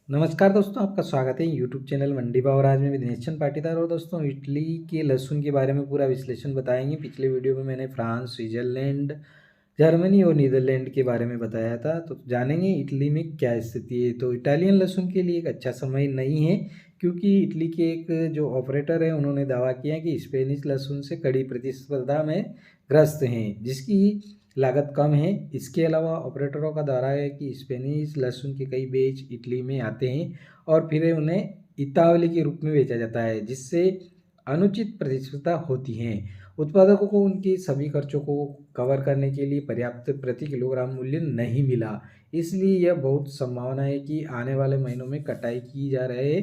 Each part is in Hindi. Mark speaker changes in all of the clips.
Speaker 1: नमस्कार दोस्तों, आपका स्वागत है यूट्यूब चैनल मंडी भाव। और आज मैं दिनेश चंद पाटीदार और दोस्तों इटली के लहसुन के बारे में पूरा विश्लेषण बताएंगे। पिछले वीडियो में मैंने फ्रांस, स्विट्जरलैंड, जर्मनी और नीदरलैंड के बारे में बताया था। तो जानेंगे इटली में क्या स्थिति है। तो इटालियन लहसुन के लिए एक अच्छा समय नहीं है, क्योंकि इटली के एक जो ऑपरेटर है उन्होंने दावा किया कि स्पेनिश लहसुन से कड़ी प्रतिस्पर्धा में ग्रस्त हैं, जिसकी लागत कम है। इसके अलावा ऑपरेटरों का दावा है कि स्पेनिश लहसुन के कई बैच इटली में आते हैं और फिर उन्हें इतावली के रूप में बेचा जाता है, जिससे अनुचित प्रतिस्पर्धा होती है। उत्पादकों को उनके सभी खर्चों को कवर करने के लिए पर्याप्त प्रति किलोग्राम मूल्य नहीं मिला। इसलिए यह बहुत संभावना है कि आने वाले महीनों में कटाई की जा रहे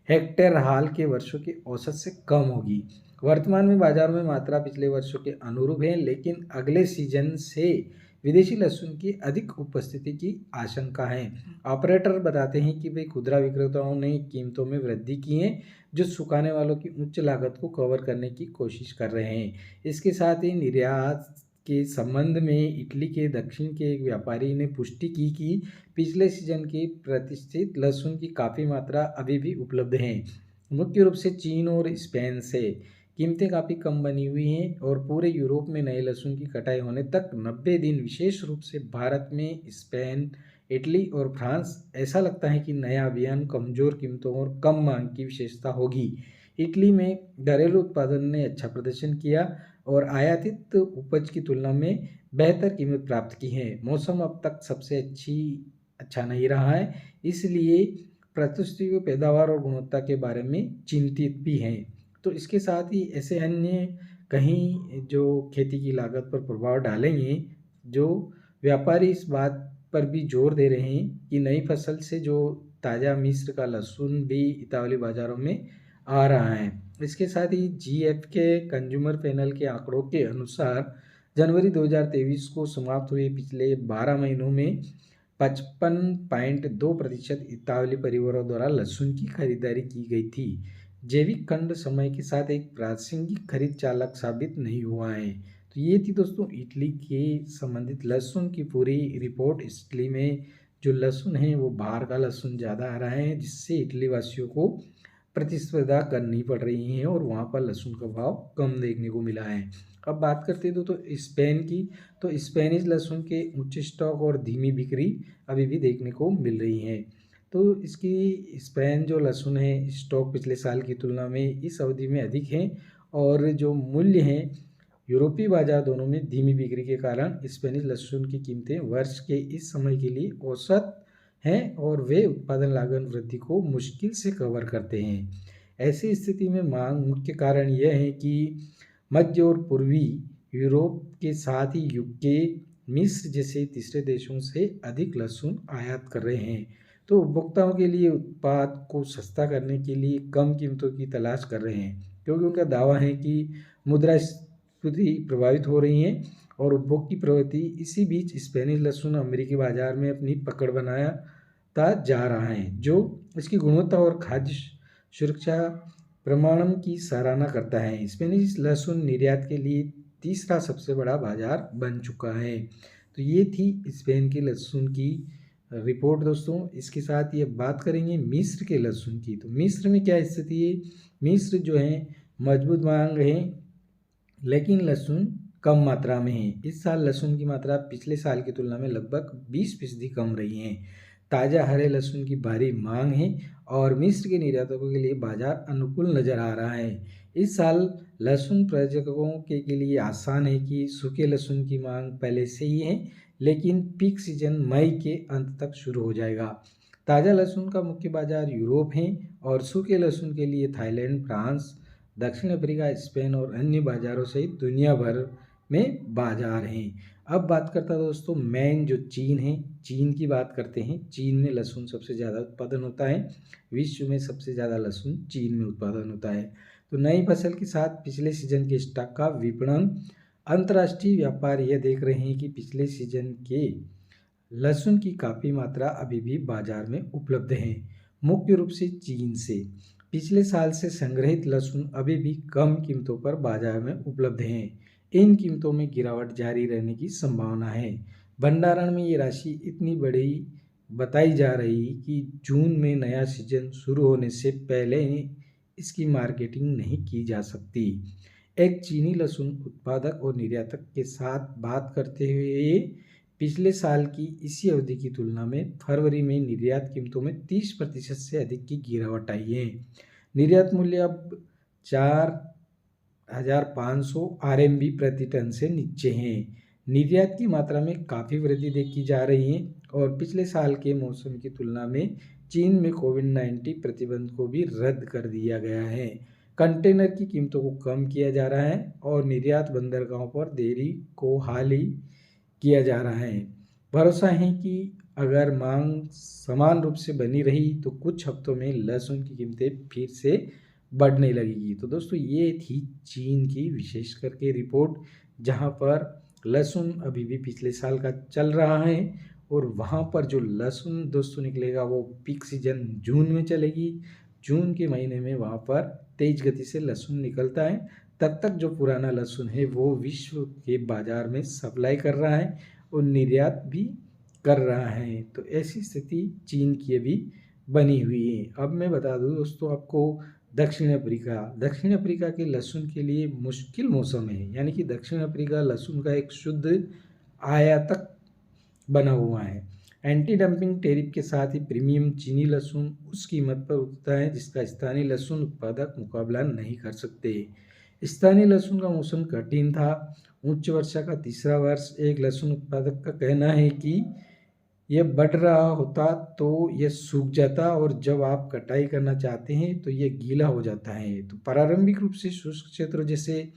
Speaker 1: हेक्टेयर हाल के वर्षों के औसत से कम होगी। वर्तमान में बाजार में मात्रा पिछले वर्षों के अनुरूप है, लेकिन अगले सीजन से विदेशी लहसुन की अधिक उपस्थिति की आशंका है। ऑपरेटर बताते हैं कि वे खुदरा विक्रेताओं ने कीमतों में वृद्धि की है, जो सुखाने वालों की उच्च लागत को कवर करने की कोशिश कर रहे हैं। इसके साथ ही निर्यात के संबंध में इटली के दक्षिण के एक व्यापारी ने पुष्टि की कि पिछले सीजन की प्रतिष्ठित लहसुन की काफ़ी मात्रा अभी भी उपलब्ध है। मुख्य रूप से चीन और स्पेन से कीमतें काफ़ी कम बनी हुई हैं और पूरे यूरोप में नए लहसुन की कटाई होने तक 90 दिन, विशेष रूप से भारत में स्पेन, इटली और फ्रांस, ऐसा लगता है कि नया अभियान कमज़ोर कीमतों और कम मांग की विशेषता होगी। इटली में घरेलू उत्पादन ने अच्छा प्रदर्शन किया और आयातित उपज की तुलना में बेहतर कीमत प्राप्त की है। मौसम अब तक सबसे अच्छा नहीं रहा है, इसलिए प्रतिष्ठित पैदावार और गुणवत्ता के बारे में चिंतित भी हैं। तो इसके साथ ही ऐसे अन्य कहीं जो खेती की लागत पर प्रभाव डालेंगे, जो व्यापारी इस बात पर भी जोर दे रहे हैं कि नई फसल से जो ताज़ा मिस्र का लहसुन भी इतावली बाज़ारों में आ रहा है। इसके साथ ही जीएफ के कंज्यूमर पैनल के आंकड़ों के अनुसार जनवरी 2023 को समाप्त हुए पिछले 12 महीनों में 55.2% इतावली परिवारों द्वारा लहसुन की खरीदारी की गई थी। जैविक खंड समय के साथ एक प्रासंगिक खरीद चालक साबित नहीं हुआ है। तो ये थी दोस्तों इटली के संबंधित लहसुन की पूरी रिपोर्ट। इटली में जो लहसुन है वो बाहर का लहसुन ज़्यादा आ रहा है, जिससे इटली वासियों को प्रतिस्पर्धा करनी पड़ रही है और वहाँ पर लहसुन का भाव कम देखने को मिला है। अब बात करते हैं तो स्पेन की। तो स्पेनिश लहसुन के उच्च स्टॉक और धीमी बिक्री अभी भी देखने को मिल रही है। तो इसकी स्पेन जो लहसुन है स्टॉक पिछले साल की तुलना में इस अवधि में अधिक है, और जो मूल्य हैं यूरोपीय बाजार दोनों में धीमी बिक्री के कारण स्पेनिश लहसुन की कीमतें वर्ष के इस समय के लिए औसत हैं और वे उत्पादन लागत वृद्धि को मुश्किल से कवर करते हैं। ऐसी स्थिति में मांग मुख्य कारण यह है कि मध्य और पूर्वी यूरोप के साथ ही यूके, मिस्र जैसे तीसरे देशों से अधिक लहसुन आयात कर रहे हैं। तो उपभोक्ताओं के लिए उत्पाद को सस्ता करने के लिए कम कीमतों की तलाश कर रहे हैं, क्योंकि उनका दावा है कि मुद्रास्फीति प्रभावित हो रही है और उपभोग की प्रवृत्ति। इसी बीच स्पेनिश लहसुन अमेरिकी बाजार में अपनी पकड़ बनाता जा रहा है, जो इसकी गुणवत्ता और खाद्य सुरक्षा प्रमाणम की सराहना करता है। स्पेनिश लहसुन निर्यात के लिए तीसरा सबसे बड़ा बाजार बन चुका है। तो ये थी स्पेन के लहसुन की रिपोर्ट दोस्तों। इसके साथ ये बात करेंगे मिस्र के लहसुन की। तो मिस्र में क्या स्थिति है। मिस्र जो है मजबूत मांग है, लेकिन लहसुन कम मात्रा में है। इस साल लहसुन की मात्रा पिछले साल की तुलना में लगभग 20% कम रही है। ताज़ा हरे लहसुन की भारी मांग है और मिस्र के निर्यातकों के लिए बाजार अनुकूल नज़र आ रहा है। इस साल लहसुन प्रायोजकों के लिए आसान है कि सूखे लहसुन की मांग पहले से ही है, लेकिन पीक सीजन मई के अंत तक शुरू हो जाएगा। ताज़ा लहसुन का मुख्य बाजार यूरोप है और सूखे लहसुन के लिए थाईलैंड, फ्रांस, दक्षिण अफ्रीका, स्पेन और अन्य बाज़ारों सहित दुनिया भर में बाजार हैं। अब बात करता है दोस्तों मेन जो चीन है। चीन की बात करते हैं। चीन में लहसुन सबसे ज़्यादा उत्पादन होता है। विश्व में सबसे ज़्यादा लहसुन चीन में उत्पादन होता है। तो नई फसल के साथ पिछले सीजन के स्टॉक का विपणन। अंतर्राष्ट्रीय व्यापार यह देख रहे हैं कि पिछले सीजन के लहसुन की काफ़ी मात्रा अभी भी बाजार में उपलब्ध है, मुख्य रूप से चीन से। पिछले साल से संग्रहित लहसुन अभी भी कम कीमतों पर बाजार में उपलब्ध हैं। इन कीमतों में गिरावट जारी रहने की संभावना है। भंडारण में ये राशि इतनी बड़ी बताई जा रही कि जून में नया सीजन शुरू होने से पहले इसकी मार्केटिंग नहीं की जा सकती। एक चीनी लहसुन उत्पादक और निर्यातक के साथ बात करते हुए पिछले साल की इसी अवधि की तुलना में फरवरी में निर्यात कीमतों में 30% से अधिक की गिरावट आई है। निर्यात मूल्य अब 4,500 RMB प्रति टन से नीचे हैं। निर्यात की मात्रा में काफ़ी वृद्धि देखी जा रही है और पिछले साल के मौसम की तुलना में चीन में कोविड-19 प्रतिबंध को भी रद्द कर दिया गया है। कंटेनर की कीमतों को कम किया जा रहा है और निर्यात बंदरगाहों पर देरी को हाल ही किया जा रहा है। भरोसा है कि अगर मांग समान रूप से बनी रही तो कुछ हफ्तों में लहसुन की कीमतें फिर से बढ़ने लगेगी। तो दोस्तों ये थी चीन की विशेष करके रिपोर्ट, जहां पर लहसुन अभी भी पिछले साल का चल रहा है और वहां पर जो लहसुन दोस्तों निकलेगा वो पीक सीजन जून में चलेगी। जून के महीने में वहां पर तेज गति से लहसुन निकलता है। तब तक जो पुराना लहसुन है वो विश्व के बाजार में सप्लाई कर रहा है और निर्यात भी कर रहा है। तो ऐसी स्थिति चीन की अभी बनी हुई है। अब मैं बता दूं दोस्तों आपको, दक्षिण अफ्रीका के लहसुन के लिए मुश्किल मौसम है, यानी कि दक्षिण अफ्रीका लहसुन का एक शुद्ध आयातक बना हुआ है। एंटी डंपिंग टैरिफ के साथ ही प्रीमियम चीनी लहसुन उस कीमत पर उठता है जिसका स्थानीय लहसुन उत्पादक मुकाबला नहीं कर सकते। स्थानीय लहसुन का मौसम कठिन था। उच्च वर्षा का तीसरा वर्ष एक लहसुन उत्पादक का कहना है कि यह बढ़ रहा होता तो यह सूख जाता और जब आप कटाई करना चाहते हैं तो यह गीला हो जाता है। तो प्रारंभिक रूप से शुष्क क्षेत्रों जैसे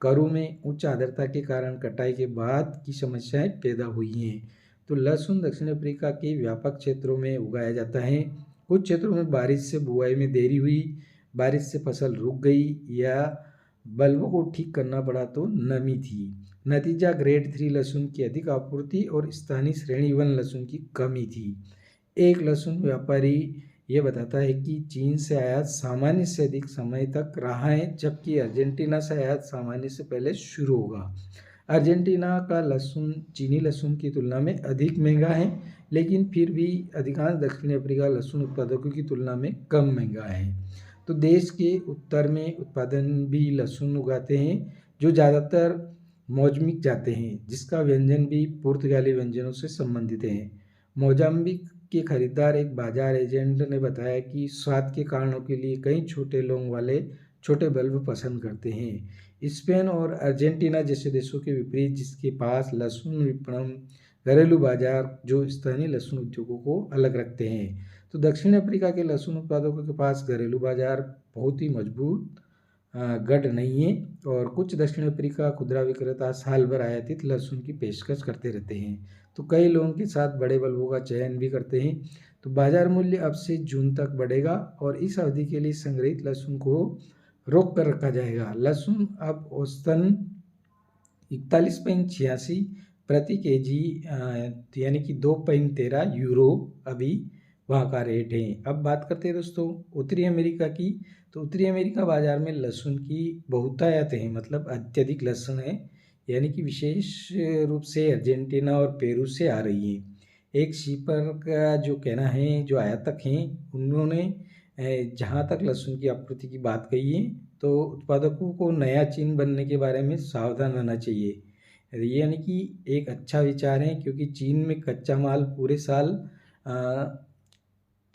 Speaker 1: करू में उच्च आर्द्रता के कारण कटाई के बाद की समस्याएं पैदा हुई हैं। तो लहसुन दक्षिण अफ्रीका के व्यापक क्षेत्रों में उगाया जाता है। कुछ क्षेत्रों में बारिश से बुआई में देरी हुई, बारिश से फसल रुक गई या बल्बों को ठीक करना पड़ा तो नमी थी। नतीजा ग्रेड 3 लहसुन की अधिक आपूर्ति और स्थानीय श्रेणी 1 लहसुन की कमी थी। एक लहसुन व्यापारी ये बताता है कि चीन से आयात सामान्य से अधिक समय तक रहा है, जबकि अर्जेंटीना से आयात सामान्य से पहले शुरू होगा। अर्जेंटीना का लहसुन चीनी लहसुन की तुलना में अधिक महंगा है, लेकिन फिर भी अधिकांश दक्षिण अफ्रीका लहसुन उत्पादकों की तुलना में कम महंगा है। तो देश के उत्तर में उत्पादन भी लहसुन उगाते हैं जो ज़्यादातर मोज़म्बिक जाते हैं, जिसका व्यंजन भी पुर्तगाली व्यंजनों से संबंधित है। मोज़ाम्बिक के खरीदार एक बाजार एजेंट ने बताया कि स्वाद के कारणों के लिए कई छोटे लौंग वाले छोटे बल्ब पसंद करते हैं। स्पेन और अर्जेंटीना जैसे देशों के विपरीत, जिसके पास लहसुन विपणन घरेलू बाजार जो स्थानीय लहसुन उद्योगों को अलग रखते हैं, तो दक्षिण अफ्रीका के लहसुन उत्पादकों के पास घरेलू बाजार बहुत ही मजबूत गढ़ नहीं है और कुछ दक्षिण अफ्रीका खुदरा विक्रेता साल भर आयातित लहसुन की पेशकश करते रहते हैं। तो कई लोगों के साथ बड़े बल्बों का चयन भी करते हैं। तो बाजार मूल्य अब से जून तक बढ़ेगा और इस अवधि के लिए संग्रहित लहसुन को रोक कर रखा जाएगा। लहसुन अब औसतन 41.86 प्रति केजी यानी कि 2.13 यूरो अभी वहाँ का रेट है। अब बात करते हैं दोस्तों उत्तरी अमेरिका की। तो उत्तरी अमेरिका बाजार में लहसुन की बहुतायत है, मतलब अत्यधिक लहसुन है, यानी कि विशेष रूप से अर्जेंटीना और पेरू से आ रही है। एक शिपर का जो कहना है, जो आयातक हैं, उन्होंने जहाँ तक लहसुन की आपूर्ति की बात कही है, तो उत्पादकों को नया चीन बनने के बारे में सावधान रहना चाहिए। ये यानी कि एक अच्छा विचार है, क्योंकि चीन में कच्चा माल पूरे साल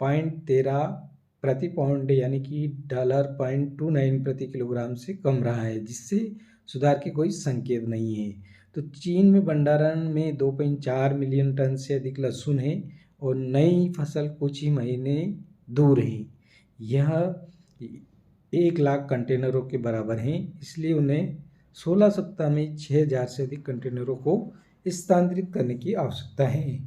Speaker 1: 0.13 प्रति पाउंड यानी कि $0.29 प्रति किलोग्राम से कम रहा है, जिससे सुधार के कोई संकेत नहीं है। तो चीन में भंडारण में 2.4 मिलियन टन से अधिक लहसुन है और नई फसल कुछ ही महीने दूर है। यह 1 लाख कंटेनरों के बराबर हैं, इसलिए उन्हें 16 सप्ताह में 6,000 से अधिक कंटेनरों को स्थानांतरित करने की आवश्यकता है,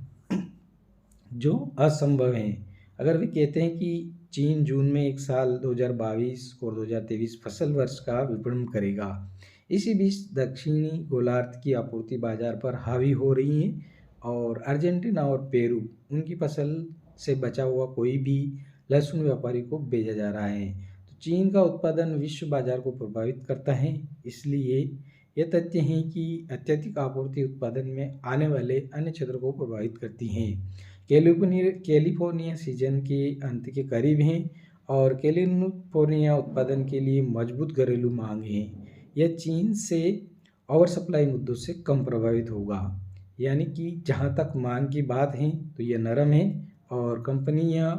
Speaker 1: जो असंभव है। अगर वे कहते हैं कि चीन जून में एक साल 2022 और 2023 फसल वर्ष का विपणन करेगा। इसी बीच दक्षिणी गोलार्ध की आपूर्ति बाजार पर हावी हो रही है और अर्जेंटीना और पेरू उनकी फसल से बचा हुआ कोई भी लहसुन व्यापारी को भेजा जा रहा है। तो चीन का उत्पादन विश्व बाजार को प्रभावित करता है, इसलिए यह तथ्य है कि अत्यधिक आपूर्ति उत्पादन में आने वाले अन्य क्षेत्रों को प्रभावित करती है। कैलिफोर्निया सीजन के अंत के करीब हैं और कैलिफोर्निया उत्पादन के लिए मजबूत घरेलू मांग है। यह चीन से ओवर सप्लाई मुद्दों से कम प्रभावित होगा। यानी कि जहाँ तक मांग की बात है तो यह नरम है और कंपनियाँ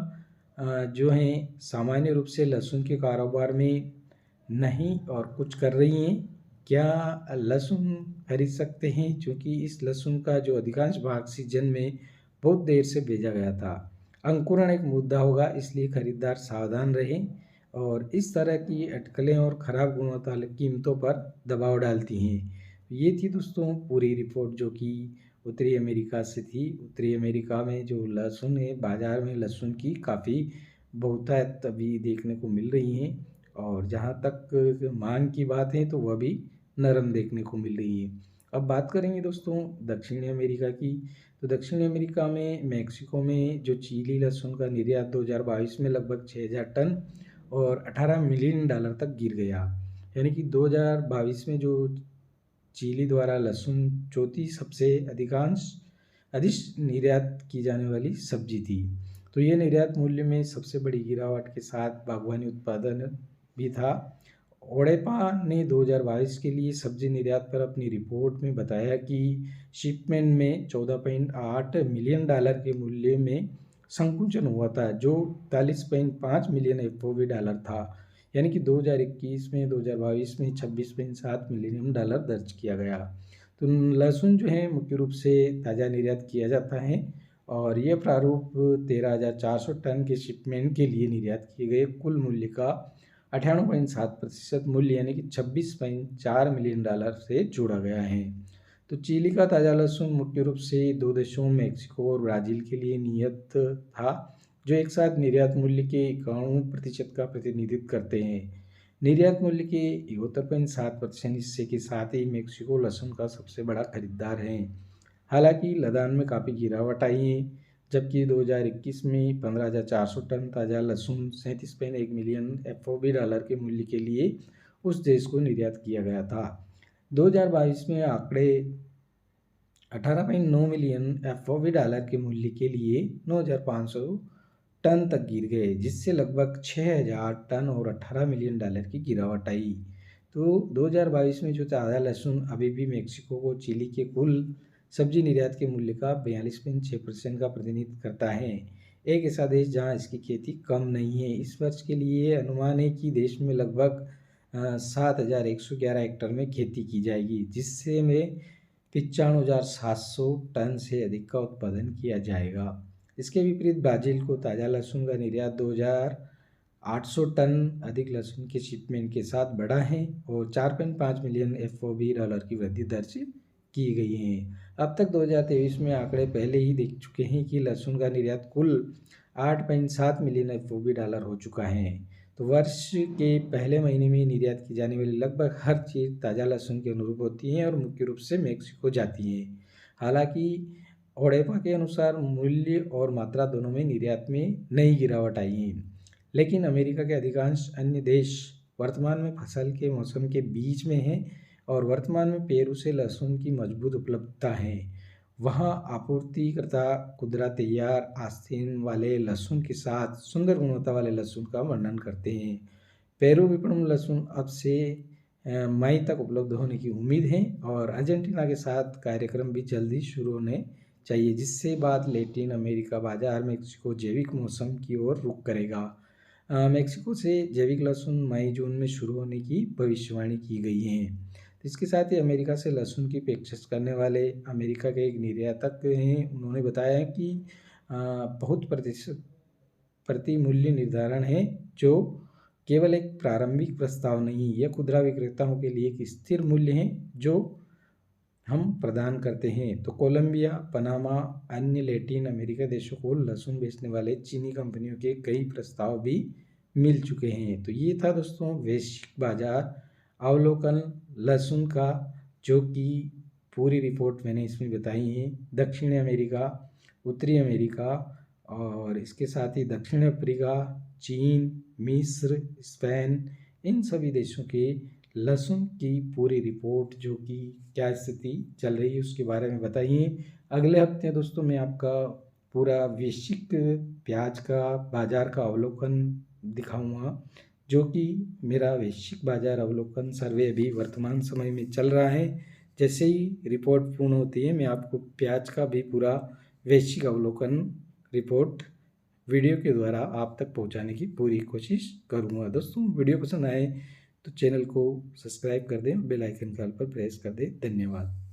Speaker 1: जो हैं सामान्य रूप से लहसुन के कारोबार में नहीं और कुछ कर रही हैं। क्या लहसुन खरीद सकते हैं, क्योंकि इस लहसुन का जो अधिकांश भाग सीजन में बहुत देर से भेजा गया था। अंकुरण एक मुद्दा होगा, इसलिए खरीदार सावधान रहें और इस तरह की अटकलें और ख़राब गुणवत्ता वाली कीमतों पर दबाव डालती हैं। ये थी दोस्तों पूरी रिपोर्ट जो कि उत्तरी अमेरिका से थी। उत्तरी अमेरिका में जो लहसुन है, बाज़ार में लहसुन की काफ़ी बहुतायत अभी देखने को मिल रही है और जहाँ तक मांग की बात है तो वह भी नरम देखने को मिल रही है। अब बात करेंगे दोस्तों दक्षिणी अमेरिका की। तो दक्षिणी अमेरिका में मेक्सिको में जो चीली लहसुन का निर्यात 2022 में लगभग 6,000 टन और $18 मिलियन तक गिर गया। यानी कि 2022 में जो चिली द्वारा लहसुन चौथी सबसे अधिक निर्यात की जाने वाली सब्जी थी। तो ये निर्यात मूल्य में सबसे बड़ी गिरावट के साथ बागवानी उत्पादन भी था। ओडेपा ने 2022 के लिए सब्जी निर्यात पर अपनी रिपोर्ट में बताया कि शिपमेंट में $14.8 मिलियन के मूल्य में संकुचन हुआ था, जो 41.5 मिलियन एफओबी डॉलर था। यानी कि 2021 में 2022 में $26.7 मिलियन दर्ज किया गया। तो लहसुन जो है मुख्य रूप से ताज़ा निर्यात किया जाता है और यह प्रारूप 13,400 टन के शिपमेंट के लिए निर्यात किए गए कुल मूल्य का 98.7% मूल्य यानी कि $26.4 मिलियन से जोड़ा गया है। तो चिली का ताज़ा लहसुन मुख्य रूप से दो देशों मेक्सिको और ब्राज़ील के लिए नियत था, जो एक साथ निर्यात मूल्य के 91% का प्रतिनिधित्व करते हैं। निर्यात मूल्य के 71.7% हिस्से के साथ ही मेक्सिको लहसुन का सबसे बड़ा खरीदार है। हालांकि लदान में काफ़ी गिरावट आई है, जबकि 2021 में 15,400 टन ताज़ा लहसुन 37.1 मिलियन एफओबी डॉलर के मूल्य के लिए उस देश को निर्यात किया गया था। 2022 में आंकड़े 18.9 मिलियन एफओबी डॉलर के मूल्य के लिए 9,500 टन तक गिर गए, जिससे लगभग 6,000 टन और $18 मिलियन की गिरावट आई। तो 2022 में जो ताज़ा लहसुन अभी भी मेक्सिको को चिली के कुल सब्जी निर्यात के मूल्य का 42.6% का प्रतिनिधित्व करता है। एक ऐसा देश जहां इसकी खेती कम नहीं है। इस वर्ष के लिए अनुमान है कि देश में लगभग 7,111 हेक्टेयर में खेती की जाएगी, जिससे में 95,700 टन से अधिक का उत्पादन किया जाएगा। इसके विपरीत ब्राज़ील को ताज़ा लहसुन का निर्यात 2,800 टन अधिक लहसुन के शिपमेंट के साथ बढ़ा है और 4.5 मिलियन एफओबी डॉलर की वृद्धि दर्ज की गई है। अब तक 2023 में आंकड़े पहले ही देख चुके हैं कि लहसुन का निर्यात कुल 8.7 मिलियन एफओबी डॉलर हो चुका है। तो वर्ष के पहले महीने में निर्यात की जाने वाली लगभग हर चीज़ ताज़ा लहसुन के अनुरूप होती है और मुख्य रूप से मेक्सिको जाती है। हालांकि ओडेपा के अनुसार मूल्य और मात्रा दोनों में निर्यात में नई गिरावट आई है, लेकिन अमेरिका के अधिकांश अन्य देश वर्तमान में फसल के मौसम के बीच में हैं और वर्तमान में पेरू से लहसुन की मजबूत उपलब्धता है। वहाँ आपूर्तिकर्ता खुदरा तैयार आस्तीन वाले लहसुन के साथ सुंदर गुणवत्ता वाले लहसुन का वर्णन करते हैं। पेरू विपणन लहसुन अब से मई तक उपलब्ध होने की उम्मीद है और अर्जेंटीना के साथ कार्यक्रम भी जल्दी शुरू होने चाहिए, जिससे बाद लैटिन अमेरिका बाजार मेक्सिको जैविक मौसम की ओर रुख करेगा। मेक्सिको से जैविक लहसुन मई जून में शुरू होने की भविष्यवाणी की गई है। तो इसके साथ ही अमेरिका से लहसुन की पेशकश करने वाले अमेरिका के एक निर्यातक हैं, उन्होंने बताया है कि बहुत प्रतिशत प्रति मूल्य निर्धारण है, जो केवल एक प्रारंभिक प्रस्ताव नहीं, यह खुदरा विक्रेताओं के लिए एक स्थिर मूल्य है जो हम प्रदान करते हैं। तो कोलंबिया, पनामा, अन्य लैटिन अमेरिका देशों को लहसुन बेचने वाले चीनी कंपनियों के कई प्रस्ताव भी मिल चुके हैं। तो ये था दोस्तों वैश्विक बाजार अवलोकन लहसुन का, जो कि पूरी रिपोर्ट मैंने इसमें बताई है। दक्षिण अमेरिका, उत्तरी अमेरिका और इसके साथ ही दक्षिण अफ्रीका, चीन, मिस्र, स्पेन, इन सभी देशों के लहसुन की पूरी रिपोर्ट, जो कि क्या स्थिति चल रही है उसके बारे में बताइए। अगले हफ्ते दोस्तों मैं आपका पूरा वैश्विक प्याज का बाज़ार का अवलोकन दिखाऊँगा, जो कि मेरा वैश्विक बाज़ार अवलोकन सर्वे अभी वर्तमान समय में चल रहा है। जैसे ही रिपोर्ट पूर्ण होती है, मैं आपको प्याज का भी पूरा वैश्विक अवलोकन रिपोर्ट वीडियो के द्वारा आप तक पहुंचाने की पूरी कोशिश करूंगा। दोस्तों, वीडियो पसंद आए तो चैनल को सब्सक्राइब कर दें, बेल आइकन का पर प्रेस कर दें। धन्यवाद।